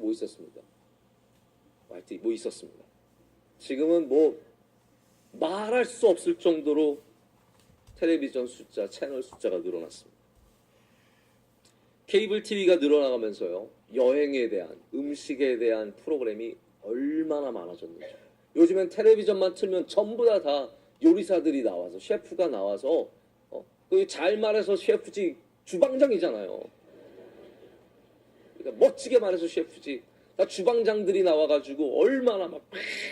뭐 있었습니까? YTV 뭐 있었습니다. 지금은 뭐 말할 수 없을 정도로 텔레비전 숫자, 채널 숫자가 늘어났습니다. 케이블 TV가 늘어나가면서요, 여행에 대한, 음식에 대한 프로그램이 얼마나 많아졌는지. 요즘엔 텔레비전만 틀면 전부 다 요리사들이 나와서, 셰프가 나와서, 잘 말해서 셰프지 주방장이잖아요. 그러니까 멋지게 말해서 셰프지. 다 주방장들이 나와가지고 얼마나 막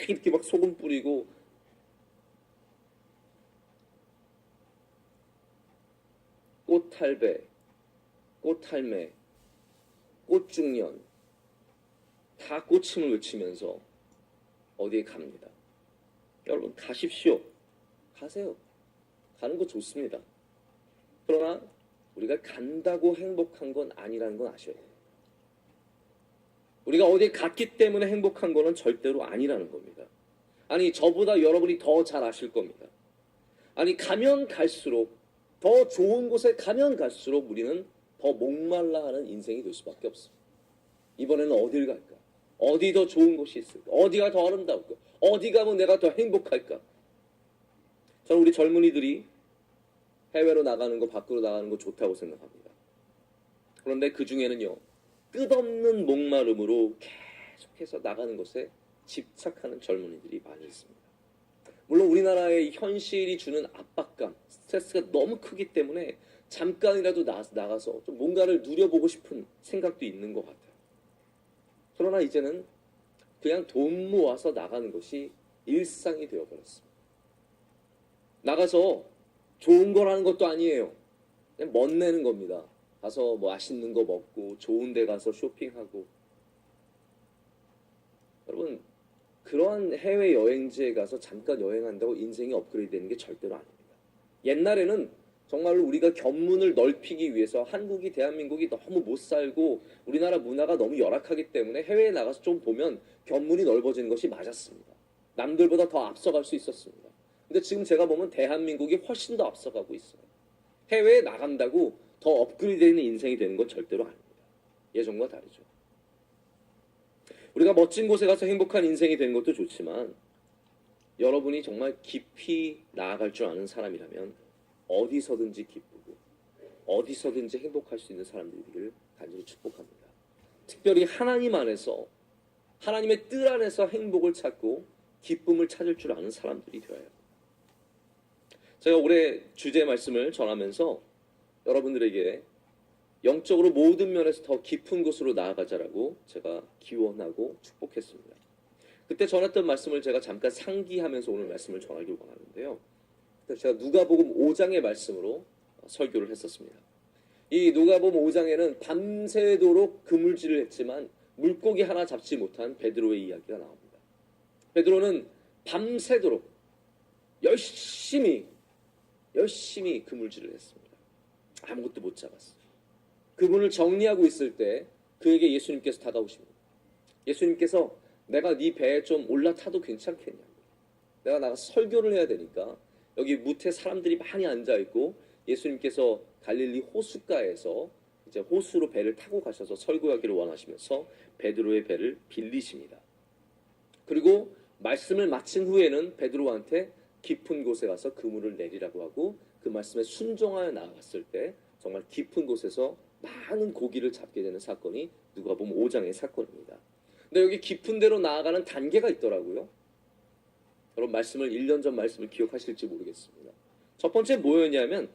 이렇게 막 소금 뿌리고, 꽃탈배, 꽃할매, 꽃중년, 다 꽃침을 외치면서 어디에 갑니다. 여러분 가십시오. 가세요. 가는 거 좋습니다. 그러나 우리가 간다고 행복한 건 아니라는 건 아셔야 돼요. 우리가 어디에 갔기 때문에 행복한 거는 절대로 아니라는 겁니다. 아니, 저보다 여러분이 더 잘 아실 겁니다. 아니, 가면 갈수록, 더 좋은 곳에 가면 갈수록 우리는 더 목말라하는 인생이 될 수밖에 없습니다. 이번에는 어딜 갈까? 어디 더 좋은 곳이 있을까? 어디가 더 아름다울까? 어디 가면 내가 더 행복할까? 저는 우리 젊은이들이 해외로 나가는 거, 밖으로 나가는 거 좋다고 생각합니다. 그런데 그 중에는요, 끝없는 목마름으로 계속해서 나가는 것에 집착하는 젊은이들이 많이 있습니다. 물론 우리나라의 현실이 주는 압박감, 스트레스가 너무 크기 때문에 잠깐이라도 나가서 좀 뭔가를 누려보고 싶은 생각도 있는 것 같아요. 그러나 이제는 그냥 돈 모아서 나가는 것이 일상이 되어버렸습니다. 나가서 좋은 걸 하는 것도 아니에요. 그냥 멋내는 겁니다. 가서 뭐 맛있는 거 먹고 좋은 데 가서 쇼핑하고. 여러분, 그러한 해외 여행지에 가서 잠깐 여행한다고 인생이 업그레이드 되는 게 절대로 아닙니다. 옛날에는 정말로 우리가 견문을 넓히기 위해서 한국이, 대한민국이 너무 못 살고 우리나라 문화가 너무 열악하기 때문에 해외에 나가서 좀 보면 견문이 넓어지는 것이 맞았습니다. 남들보다 더 앞서갈 수 있었습니다. 근데 지금 제가 보면 대한민국이 훨씬 더 앞서가고 있어요. 해외에 나간다고 더 업그레이드 되는 인생이 되는 건 절대로 아닙니다. 예전과 다르죠. 우리가 멋진 곳에 가서 행복한 인생이 되는 것도 좋지만, 여러분이 정말 깊이 나아갈 줄 아는 사람이라면 어디서든지 기쁘고 어디서든지 행복할 수 있는 사람들이 되기를 간절히 축복합니다. 특별히 하나님 안에서, 하나님의 뜻 안에서 행복을 찾고 기쁨을 찾을 줄 아는 사람들이 되어야 합니다. 제가 올해 주제 말씀을 전하면서 여러분들에게 영적으로 모든 면에서 더 깊은 곳으로 나아가자라고 제가 기원하고 축복했습니다. 그때 전했던 말씀을 제가 잠깐 상기하면서 오늘 말씀을 전하길 원하는데요. 제가 누가복음 5장의 말씀으로 설교를 했었습니다. 이 누가복음 5장에는 밤새도록 그물질을 했지만 물고기 하나 잡지 못한 베드로의 이야기가 나옵니다. 베드로는 밤새도록 열심히 그물질을 했습니다. 아무것도 못 잡았어요. 그분을 정리하고 있을 때 그에게 예수님께서 다가오십니다. 예수님께서 내가 네 배에 좀 올라타도 괜찮겠냐? 내가 나가서 설교를 해야 되니까 여기 무태 사람들이 많이 앉아있고 예수님께서 갈릴리 호숫가에서 이제 호수로 배를 타고 가셔서 설교하기를 원하시면서 베드로의 배를 빌리십니다. 그리고 말씀을 마친 후에는 베드로한테 깊은 곳에 가서 그물을 내리라고 하고 그 말씀에 순종하여 나아갔을 때 정말 깊은 곳에서 많은 고기를 잡게 되는 사건이 누가복음 5장의 사건입니다. 근데 여기 깊은 데로 나아가는 단계가 있더라고요. 여러분, 말씀을 1년 전 말씀을 기억하실지 모르겠습니다. 첫 번째 뭐였냐면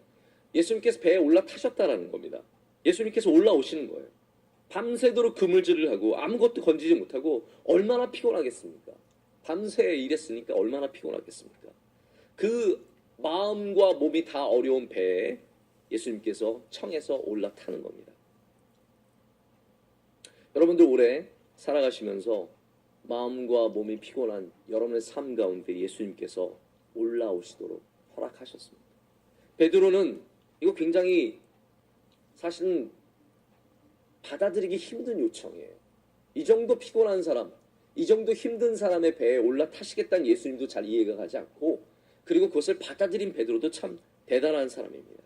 예수님께서 배에 올라타셨다라는 겁니다. 예수님께서 올라오시는 거예요. 밤새도록 그물질을 하고 아무것도 건지지 못하고 얼마나 피곤하겠습니까? 밤새 일했으니까 얼마나 피곤하겠습니까? 그 마음과 몸이 다 어려운 배에 예수님께서 청해서 올라타는 겁니다. 여러분들 올해 살아가시면서 마음과 몸이 피곤한 여러분의 삶 가운데 예수님께서 올라오시도록 허락하셨습니다. 베드로는 이거 굉장히 사실은 받아들이기 힘든 요청이에요. 이 정도 피곤한 사람, 이 정도 힘든 사람의 배에 올라타시겠다는 예수님도 잘 이해가 가지 않고, 그리고 그것을 받아들인 베드로도 참 대단한 사람입니다.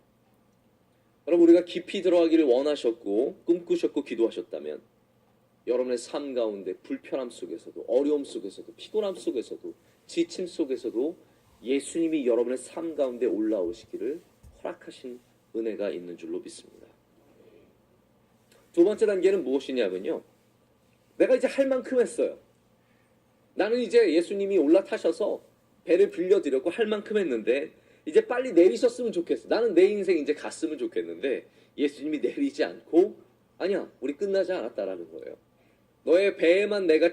여러분, 우리가 깊이 들어가기를 원하셨고 꿈꾸셨고 기도하셨다면 여러분의 삶 가운데 불편함 속에서도, 어려움 속에서도, 피곤함 속에서도, 지침 속에서도 예수님이 여러분의 삶 가운데 올라오시기를 허락하신 은혜가 있는 줄로 믿습니다. 두 번째 단계는 무엇이냐면요, 내가 이제 할 만큼 했어요. 나는 이제 예수님이 올라타셔서 배를 빌려드렸고 할 만큼 했는데 이제 빨리 내리셨으면 좋겠어. 나는 내 인생 이제 갔으면 좋겠는데 예수님이 내리지 않고, 아니야, 우리 끝나지 않았다라는 거예요. 너의 배에만 내가